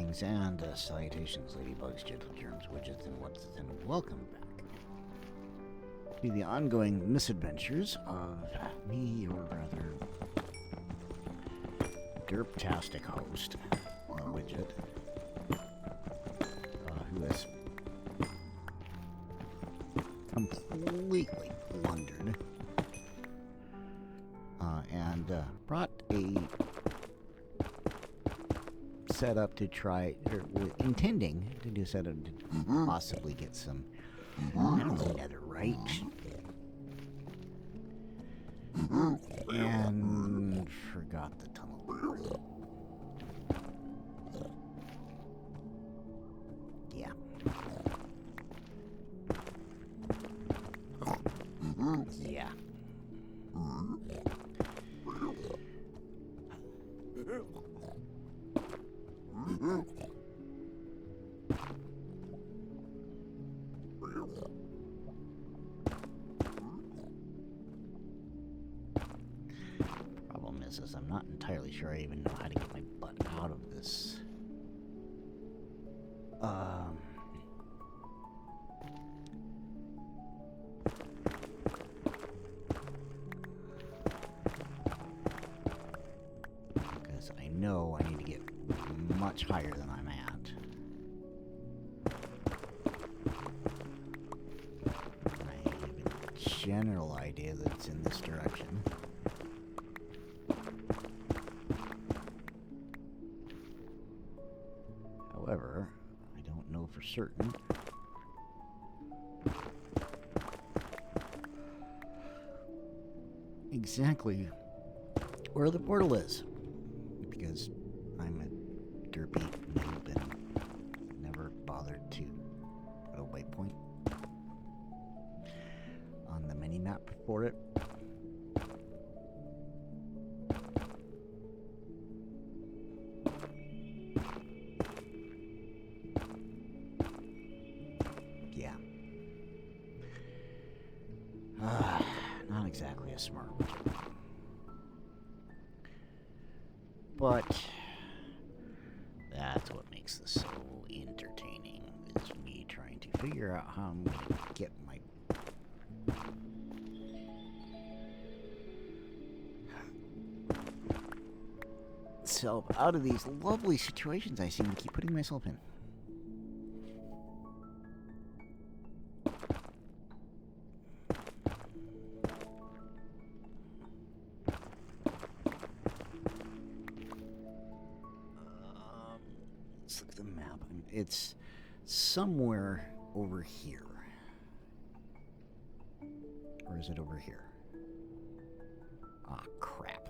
Greetings and salutations, ladybugs, gentle germs, widgets, and what's and welcome back to the ongoing misadventures of me, your rather derptastic host, Widgett, who has completely blundered and brought a setup to try, or intending to do a setup to possibly get some, I don't know, netherite. And forgot the tunnel board. Yeah. Yeah. Problem is I'm not entirely sure I even know how to get my butt out of this. Because I know I need to get much higher than I'm at. I have a general idea that it's in this direction. However, I don't know for certain. Exactly where the portal is, because I'm a derpy noob and never bothered to put a waypoint on the mini-map for it. Yeah. Not exactly a smart widget. But that's what makes this so entertaining, is me trying to figure out how I'm going to get myself out of these lovely situations I seem to keep putting myself in. Let's look at the map. It's somewhere over here. Or is it over here? Ah, crap.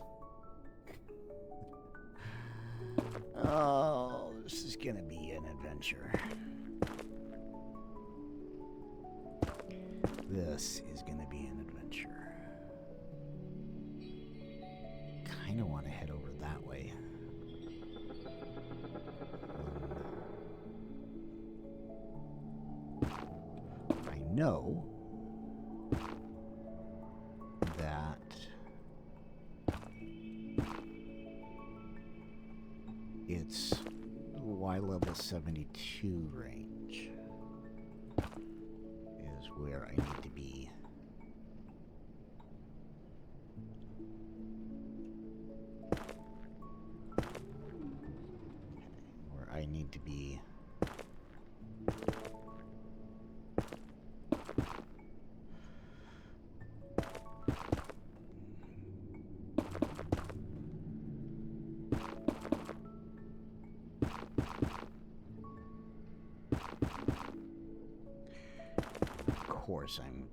Oh, this is gonna be an adventure. This is gonna be an adventure. Kinda wanna head over that way. I know that it's Y level 72 range is where I need to be. Where I need to be. Of course, I'm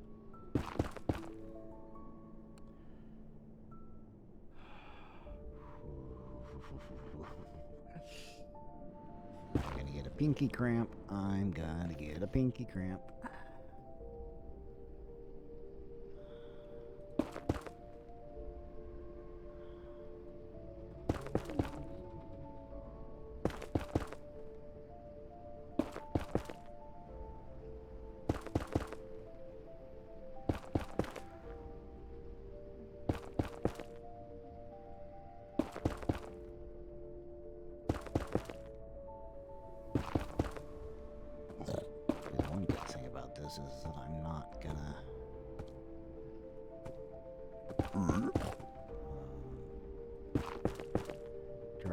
gonna get a pinky cramp. I'm gonna get a pinky cramp.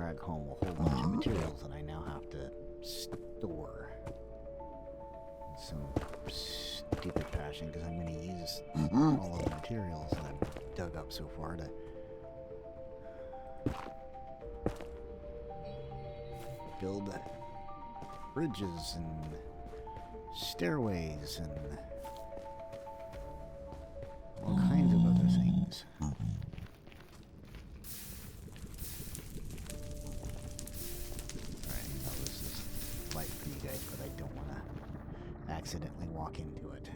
drag home a whole bunch of materials that I now have to store in some stupid fashion, because I'm going to use all of the materials that I've dug up so far to build bridges and stairways and all kinds of other things. Alright, now this is light for you guys, but I don't want to accidentally walk into it.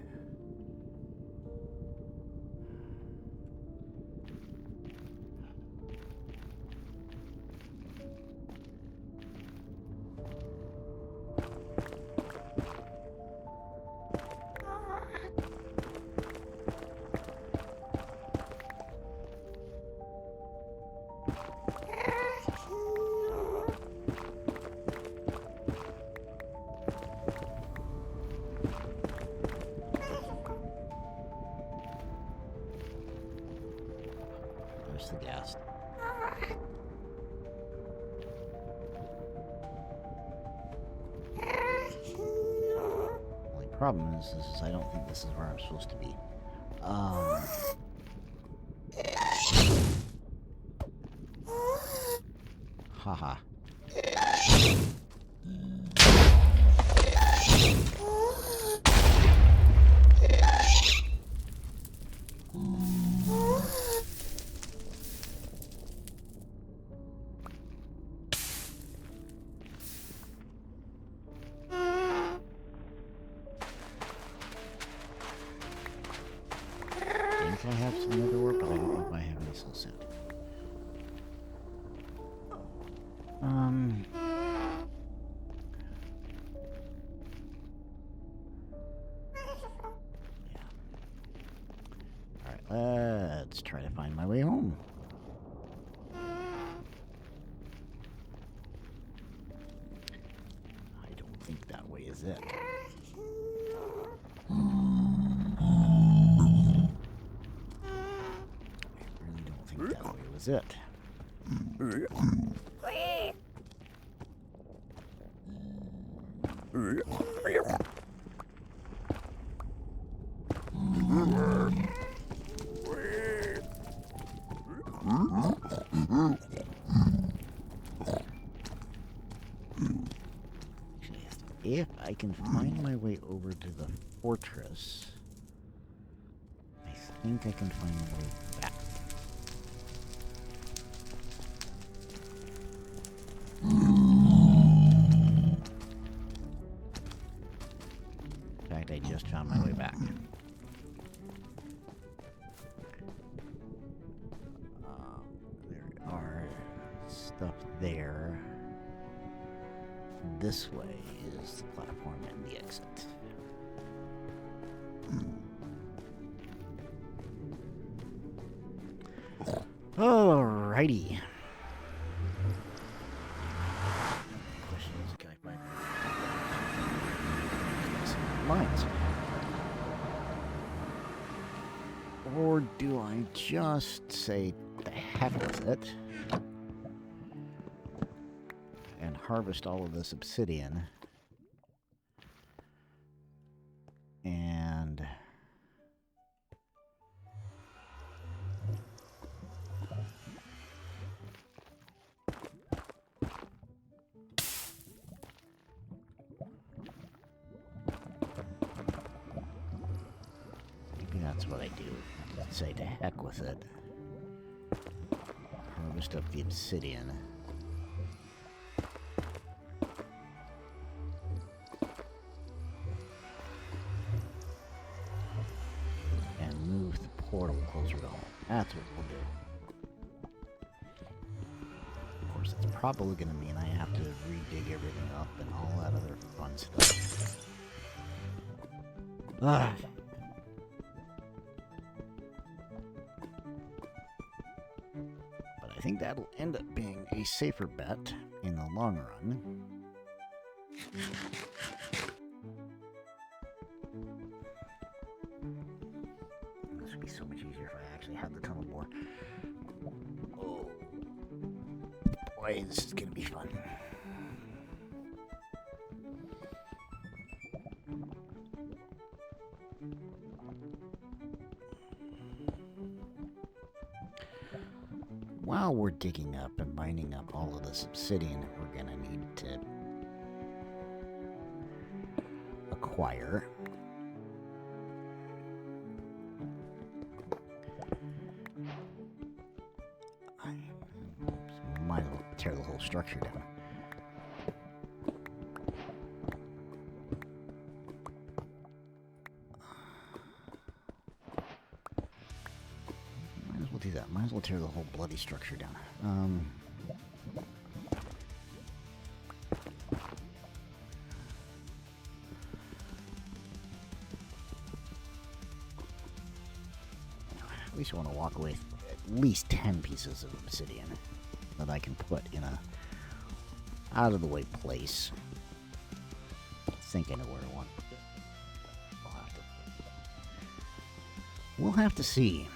There's the gas. Only problem is I don't think this is where I'm supposed to be. Haha. I have some other work, but I don't know if I have any soul sound. Yeah. Alright, let's try to find my way home. I don't think that way is it. That way was it. If I can find my way over to the fortress, I think I can find my way back. In fact, I just found my way back. There are stuff there. This way is the platform and the exit. Alrighty. Lines. Or do I just say the heck with it and harvest all of this obsidian and that's what I do. Say to heck with it. Harvest up the obsidian. And move the portal closer to home. That's what we'll do. Of course, it's probably going to mean I have to redig everything up and all that other fun stuff. Ah. I think that'll end up being a safer bet in the long run. This would be so much easier if I actually had the tunnel bore. Oh, boy, this is gonna be fun. While we're digging up and binding up all of this obsidian that we're gonna need to acquire, I might as well tear the whole structure down. Might as well do that. Might as well tear the whole bloody structure down. At least I want to walk away with at least 10 pieces of obsidian that I can put in a out-of-the-way place. I think I know where I want to put it. We'll have to see.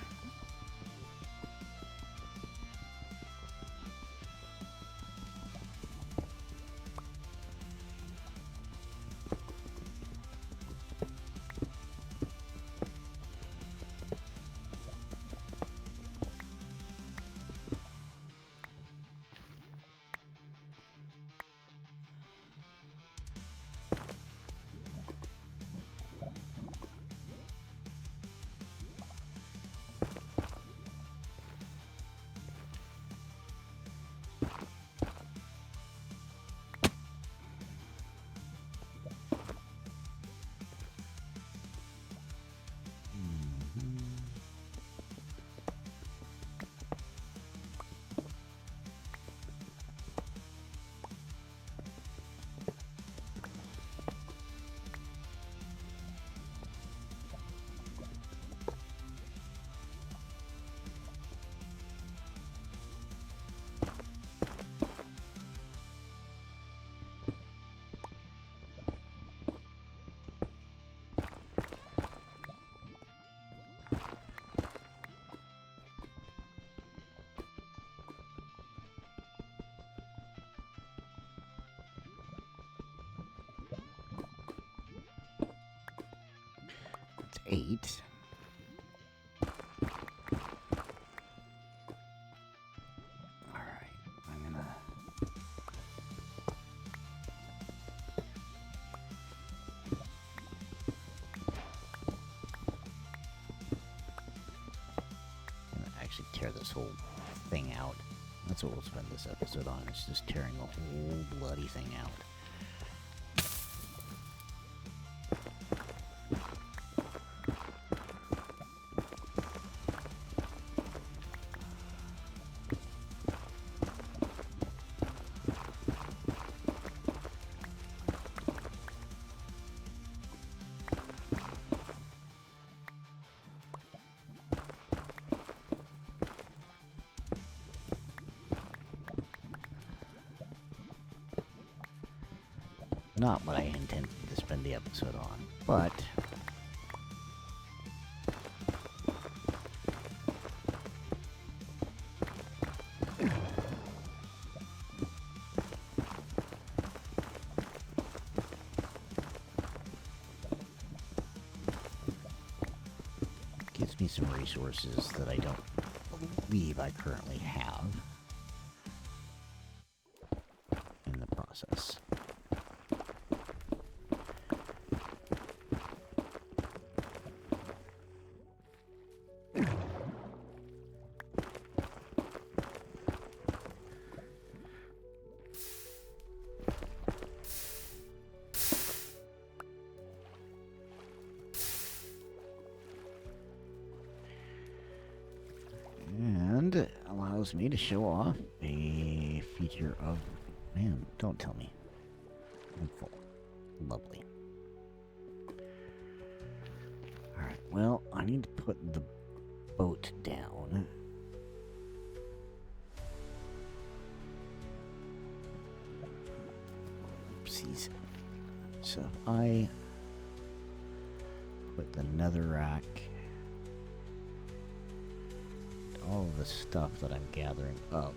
That's 8. Alright, I'm gonna... actually tear this whole thing out. That's what we'll spend this episode on. It's just tearing the whole bloody thing out. Not what I intended to spend the episode on, but... gives me some resources that I don't believe I currently have in the process. And allows me to show off a feature of... Man, don't tell me. I'm full. Lovely. Alright, well, I need to put the boat down. Oopsies. So if I put the netherrack, all of the stuff that I'm gathering up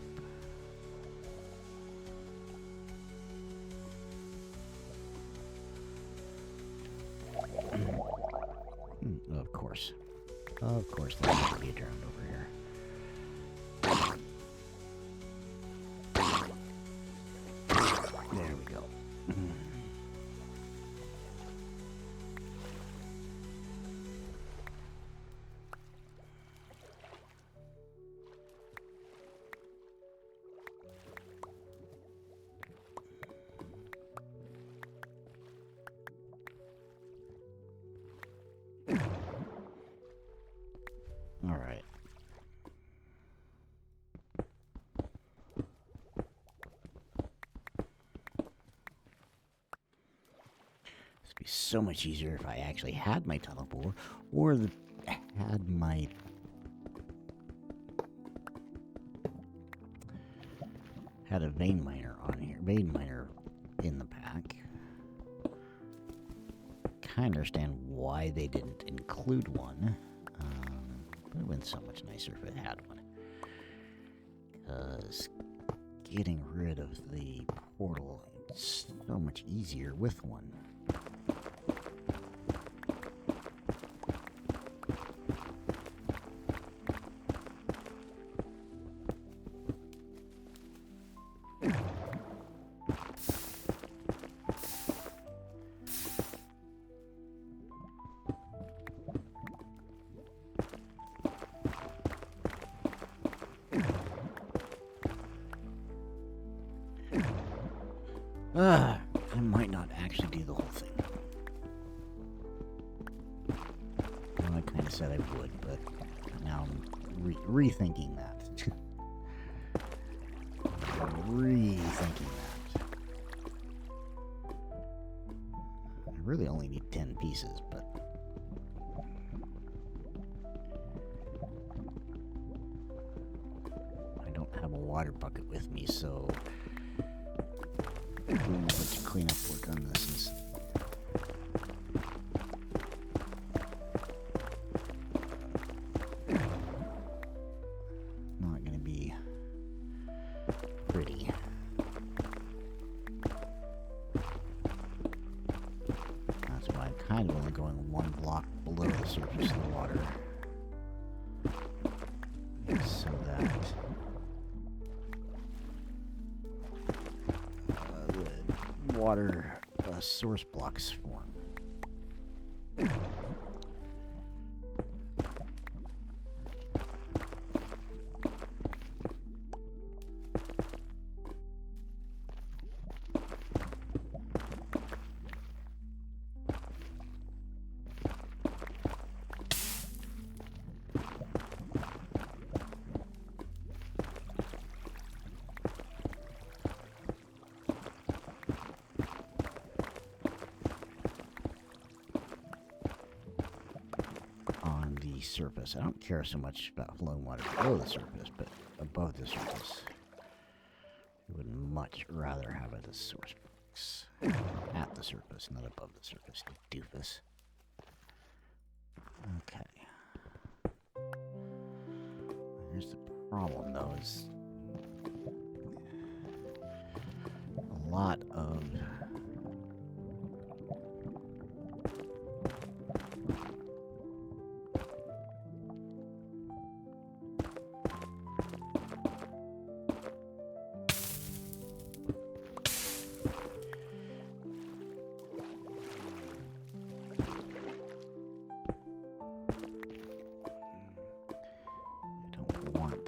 Of course, there's a be drowned over here. There we go. All right. This would be so much easier if I actually had my tunnel bore, or had my had a vein miner on here, vein miner in the pack. Kind of understand why they didn't include one. It would have been so much nicer if it had one. Because getting rid of the portal is so much easier with one. I might not actually do the whole thing. Well, I kind of said I would, but now I'm rethinking that. Rethinking that. I really only need 10 pieces, but I don't have a water bucket with me, so doing a bunch of cleanup work on this is not going to be pretty. That's why I'm kind of only going one block below the surface of the water, so that water source blocks form. Surface. I don't care so much about flowing water below the surface, but above the surface. I would much rather have it as source blocks. At the surface, not above the surface, you doofus. Okay. Here's the problem, though, is a lot of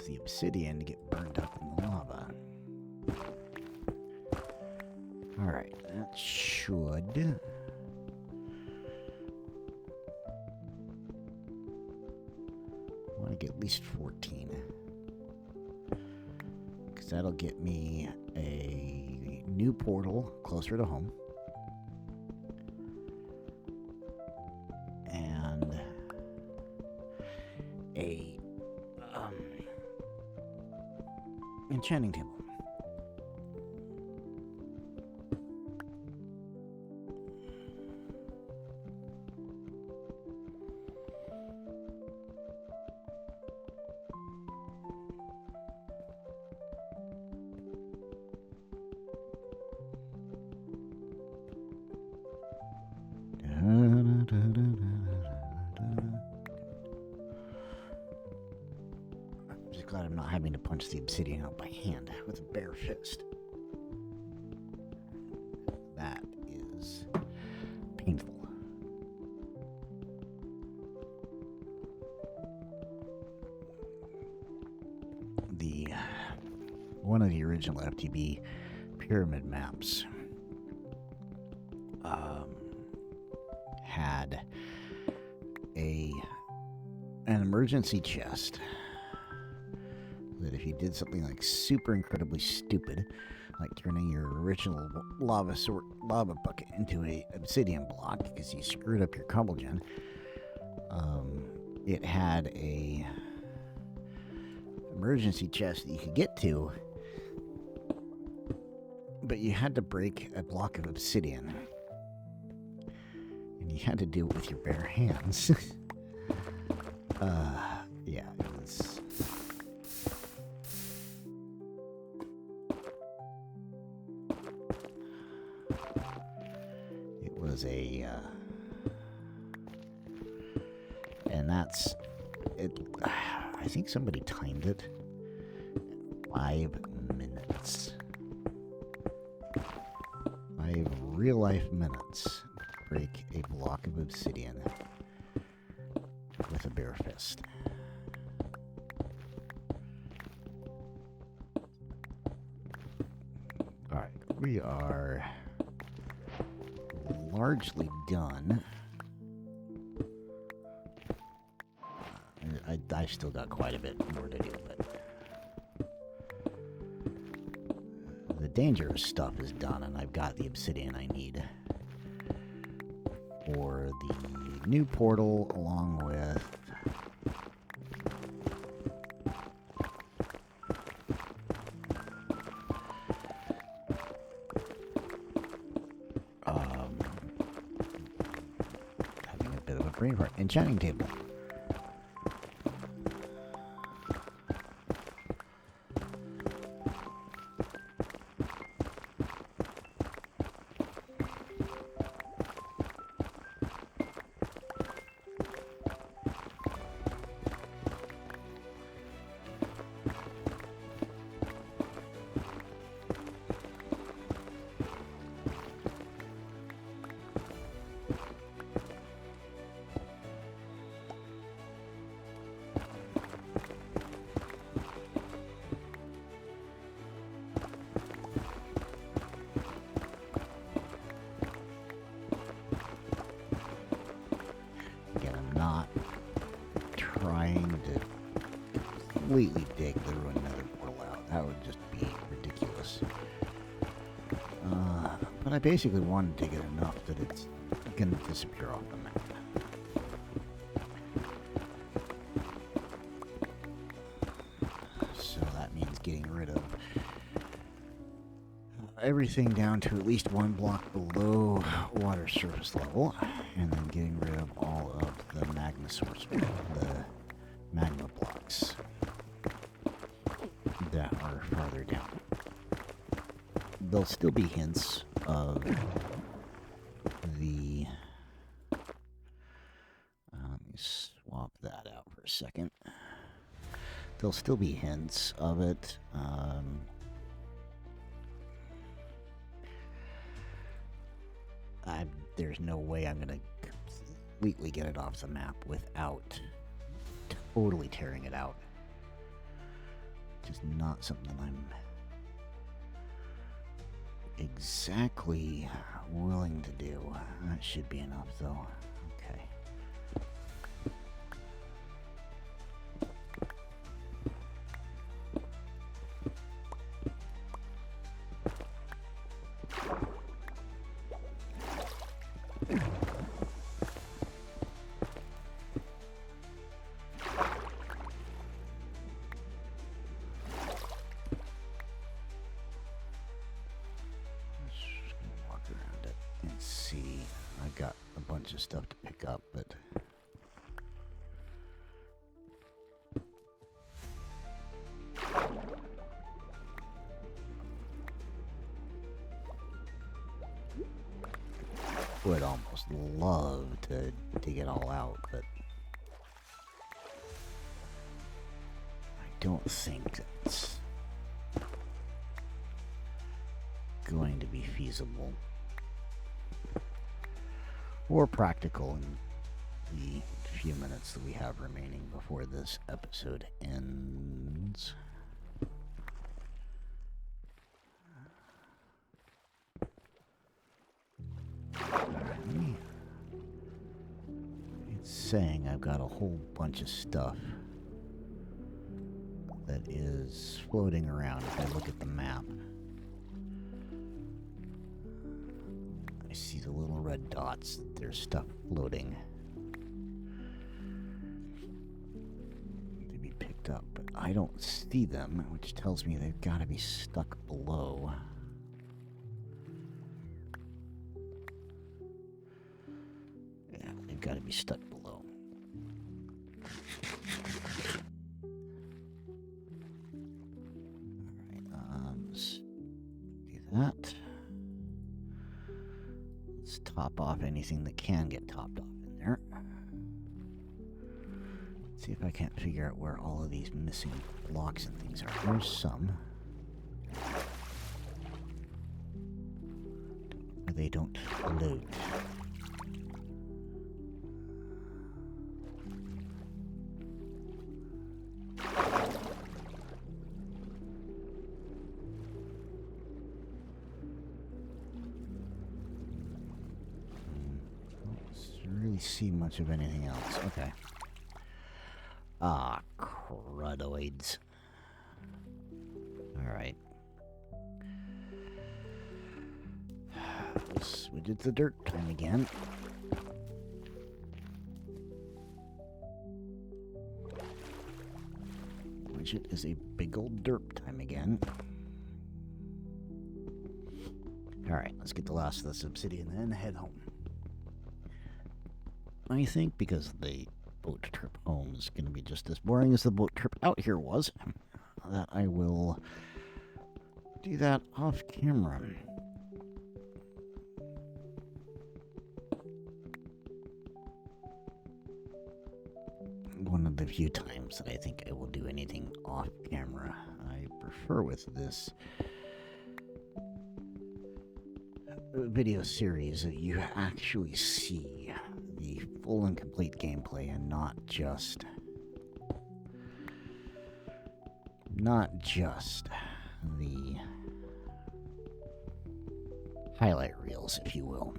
the obsidian to get burned up in the lava. Alright, that should want to get at least 14. Because that'll get me a new portal closer to home. And a enchanting table. glad I'm not having to punch the obsidian out by hand with a bare fist. That is painful. One of the original FTB pyramid maps had an emergency chest that if you did something like super incredibly stupid, like turning your original lava bucket into a obsidian block because you screwed up your cobblegen, it had a emergency chest that you could get to, but you had to break a block of obsidian, and you had to do it with your bare hands. Yeah, it was a, and that's, I think somebody timed it, 5 minutes. 5 real-life minutes to break a block of obsidian with a bare fist. Alright, we are largely done. I still got quite a bit more to do, but the dangerous stuff is done, and I've got the obsidian I need for the new portal, along with having a bit of a brain fart. Enchanting table. Completely dig the ruined nether portal out. That would just be ridiculous. But I basically want to dig it enough that it's going to disappear off the map. So that means getting rid of everything down to at least 1 block below water surface level, and then getting rid of all of the magma source, the magma blocks that are farther down. There'll still be hints of the... let me swap that out for a second. There'll still be hints of it. There's no way I'm going to completely get it off the map without totally tearing it out. Just not something I'm exactly willing to do. That should be enough, though. Okay. Of stuff to pick up, but would almost love to dig it all out, but I don't think that's going to be feasible or practical in the few minutes that we have remaining before this episode ends. It's saying I've got a whole bunch of stuff that is floating around if I look at the map. I see the little red dots. There's stuff floating to be picked up, but I don't see them, which tells me they've got to be stuck below. Yeah, they've got to be stuck below. Alright, let's do that. Let's top off anything that can get topped off in there. See if I can't figure out where all of these missing blocks and things are. There's some. They don't float. See much of anything else. Okay. Ah, crudoids. Alright. Widgett the dirt time again. Widgett is a big old derp time again. Alright, let's get the last of this obsidian and then head home. I think because the boat trip home is going to be just as boring as the boat trip out here was, that I will do that off camera. One of the few times that I think I will do anything off camera. I prefer with this video series that you actually see the full and complete gameplay and not just the highlight reels, if you will.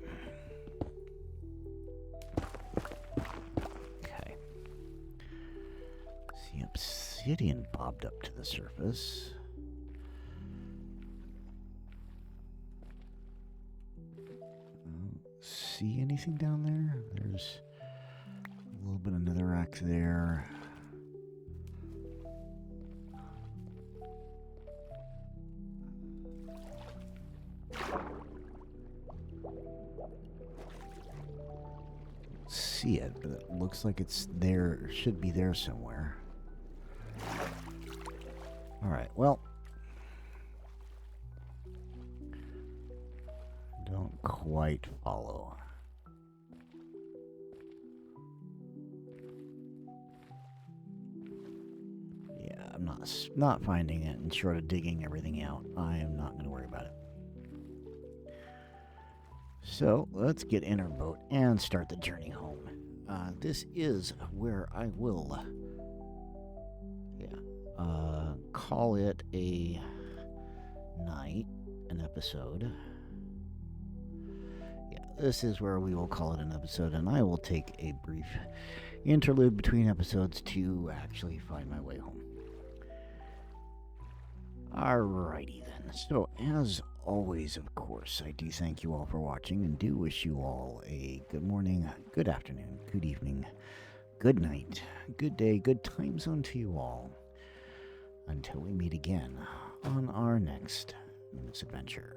Okay. See, obsidian popped up to the surface. See anything down there? There's a little bit of netherrack there. See it, but it looks like it's there. It should be there somewhere. All right, well. Don't quite follow. Yeah, I'm not finding it, and short of digging everything out, I am not going to worry about it. So, let's get in our boat and start the journey home. This is where I will call it a night, an episode. This is where we will call it an episode, and I will take a brief interlude between episodes to actually find my way home. Alrighty then. So, as always, of course, I do thank you all for watching and do wish you all a good morning, good afternoon, good evening, good night, good day, good time zone to you all. Until we meet again on our next misadventure.